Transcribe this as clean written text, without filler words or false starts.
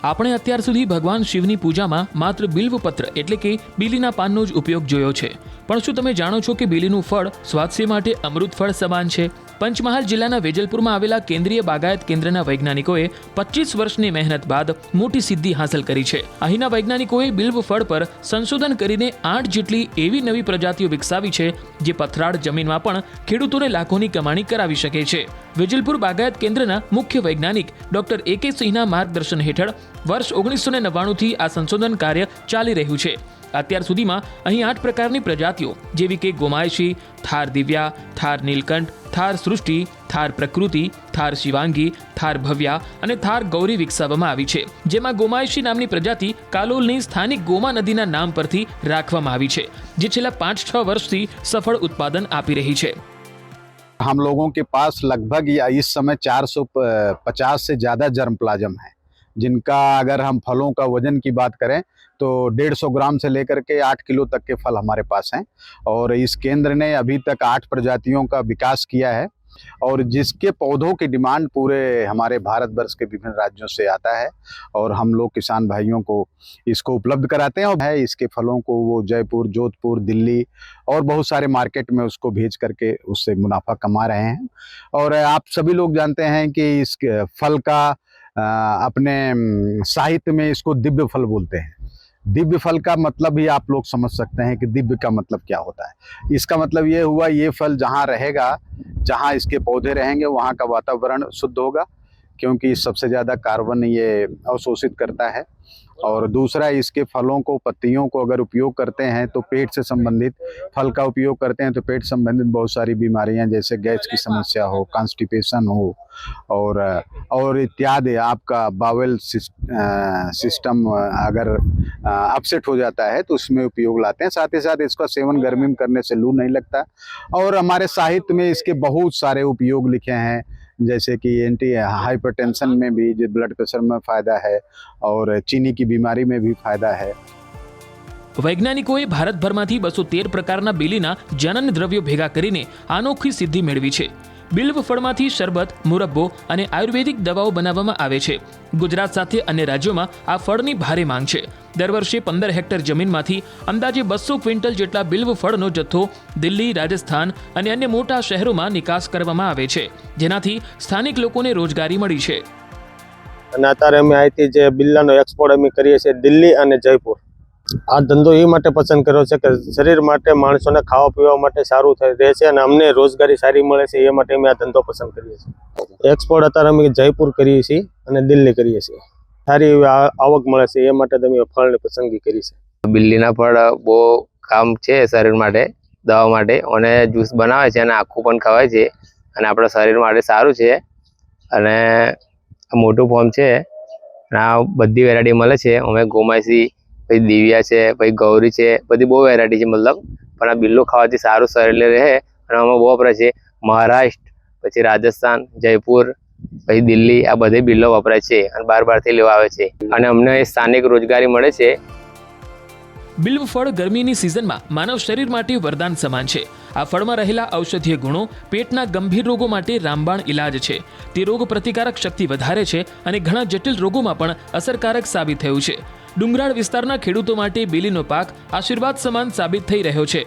આપણે અત્યાર સુધી ભગવાન શિવની પૂજામાં માત્ર બિલ્વપત્ર એટલે કે બીલીના પાનનો જ ઉપયોગ જોયો છે, પણ શું તમે જાણો છો કે બીલીનું ફળ સ્વાસ્થ્ય માટે અમૃત ફળ સમાન છે? પંચમહાલ જિલ્લાના વેજલપુરમાં આવેલા કેન્દ્રીય બાગાયત કેન્દ્રના વૈજ્ઞાનિકોએ 25 વર્ષની મહેનત બાદ મોટી સિદ્ધિ હાંસલ કરી છે. અહીંના વૈજ્ઞાનિકોએ બિલ્વ ફળ પર સંશોધન કરીને 8 જેટલી એવી નવી પ્રજાતિઓ વિકસાવી છે જે પથરાળ જમીનમાં પણ ખેડૂતોને લાખોની કમાણી કરાવી શકે છે. વેજલપુર બાગાયત કેન્દ્રના મુખ્ય વૈજ્ઞાનિક ડોક્ટર A.K. સિંહના માર્ગદર્શન હેઠળ વર્ષ 1999થી આ સંશોધન કાર્ય ચાલી રહ્યું છે. અત્યાર સુધીમાં અહીં 8 પ્રકારની પ્રજાતિઓ જેવી કે ગોમાયશી, થાર દિવ્યા, થાર નીલકંઠ, થાર સૃષ્ટિ, થાર પ્રકૃતિ, થાર શિવાંગી, થાર ભવ્યા અને થાર ગૌરી વિકસાવવામાં આવી છે, જેમાં ગોમાયશી નામની પ્રજાતિ કાલોલની સ્થાનિક ગોમા નદીના નામ પરથી રાખવામાં આવી છે, જે છેલ્લા 5-6 વર્ષથી સફળ ઉત્પાદન આપી રહી છે. हम लोगों के पास लगभग या इस समय 450 से ज़्यादा जर्मप्लाज्म है, जिनका अगर हम फलों का वजन की बात करें तो 150 ग्राम से लेकर के 8 किलो तक के फल हमारे पास हैं. और इस केंद्र ने अभी तक 8 प्रजातियों का विकास किया है और जिसके पौधों की डिमांड पूरे हमारे भारत वर्ष के विभिन्न राज्यों से आता है और हम लोग किसान भाइयों को इसको उपलब्ध कराते हैं. और है इसके फलों को वो जयपुर, जोधपुर, दिल्ली और बहुत सारे मार्केट में उसको भेज करके उससे मुनाफा कमा रहे हैं. और आप सभी लोग जानते हैं कि इस फल का अपने साहित्य में इसको दिव्य फल बोलते हैं. दिव्य फल का मतलब ही आप लोग समझ सकते हैं कि दिव्य का मतलब क्या होता है. इसका मतलब ये हुआ, ये फल जहाँ रहेगा, जहाँ इसके पौधे रहेंगे वहाँ का वातावरण शुद्ध होगा, क्योंकि सबसे ज़्यादा कार्बन ये अवशोषित करता है. और दूसरा, इसके फलों को, पत्तियों को अगर उपयोग करते हैं तो पेट से संबंधित, फल का उपयोग करते हैं तो पेट संबंधित बहुत सारी बीमारियां जैसे गैस की समस्या हो, कॉन्स्टिपेशन हो और इत्यादि, आपका बावेल सिस्टम अगर अपसेट हो जाता है तो उसमें उपयोग लाते हैं. साथ ही साथ इसका सेवन गर्मी में करने से लू नहीं लगता. और हमारे साहित्य में इसके बहुत सारे उपयोग लिखे हैं, जैसे कि एंटी हाइपरटेंशन में भी, जो ब्लड प्रेशर में फ़ायदा है और चीनी की बीमारी में भी फ़ायदा है. વૈજ્ઞાનિકોએ ભારતભરમાંથી 213 પ્રકારના બીલીના જનન દ્રવ્યો ભેગા કરીને અનોખી સિદ્ધિ મેળવી છે. બિલ્વ ફળમાંથી શરબત, મુરબ્બો અને આયુર્વેદિક દવાઓ બનાવવામાં આવે છે. ગુજરાત સાથે અન્ય રાજ્યોમાં આ ફળની ભારે માંગ છે. દર વર્ષે 15 હેક્ટર જમીનમાંથી અંદાજે 200 ક્વિન્ટલ જેટલા બિલ્વ ફળનો જથ્થો દિલ્હી, રાજસ્થાન અને અન્ય મોટા શહેરોમાં નિકાસ કરવામાં આવે છે, જેનાથી સ્થાનિક લોકોને રોજગારી મળી છે. અને અત્યારે અમે અહીંથી જે બિલ્લાનો એક્સપોર્ટ અમે કરીએ છીએ દિલ્હી અને જયપુર. આ ધંધો એ માટે પસંદ કર્યો છે કે શરીર માટે, માણસોને ખાવા પીવા માટે સારું થઈ રહે છે અને અમને રોજગારી સારી મળે છે, એ માટે અમે આ ધંધો પસંદ કરીએ છીએ. એક્સપોર્ટ અત્યારે અમે જયપુર કરીએ છીએ અને દિલ્હી કરીએ છીએ. સારી એવી આવક મળે છે, એ માટે અમે ફળની પસંદગી કરી છે. બિલ્લીના ફળ બહુ કામ છે શરીર માટે, દવા માટે, અને જ્યુસ બનાવે છે અને આખું પણ ખવાય છે અને આપણા શરીર માટે સારું છે. અને મોટું ફોર્મ છે અને આ બધી વેરાયટી મળે છે. અમે ગોમાયસી, પછી દિવ્યા છે, પછી ગૌરી છે, બધી બહુ વેરાયટી છે મતલબ. પણ આ બિલ્લો ખાવાથી સારું શરીર રહે અને આમાં બહુ વપરાય છે. મહારાષ્ટ્ર, પછી રાજસ્થાન, જયપુર, પછી દિલ્હી, આ બધે બિલ્લો વપરાય છે અને બહારથી લેવા આવે છે અને અમને સ્થાનિક રોજગારી મળે છે. બિલ્વ ફળ ગરમીની સિઝનમાં માનવ શરીર માટે વરદાન સમાન છે. આ ફળમાં રહેલા ઔષધીય ગુણો પેટના ગંભીર રોગો માટે રામબાણ ઇલાજ છે. તે રોગ પ્રતિકારક શક્તિ વધારે છે અને ઘણા જટિલ રોગોમાં પણ અસરકારક સાબિત થયું છે. ડુંગરાળ વિસ્તારના ખેડૂતો માટે બીલીનો પાક આશીર્વાદ સમાન સાબિત થઈ રહ્યો છે.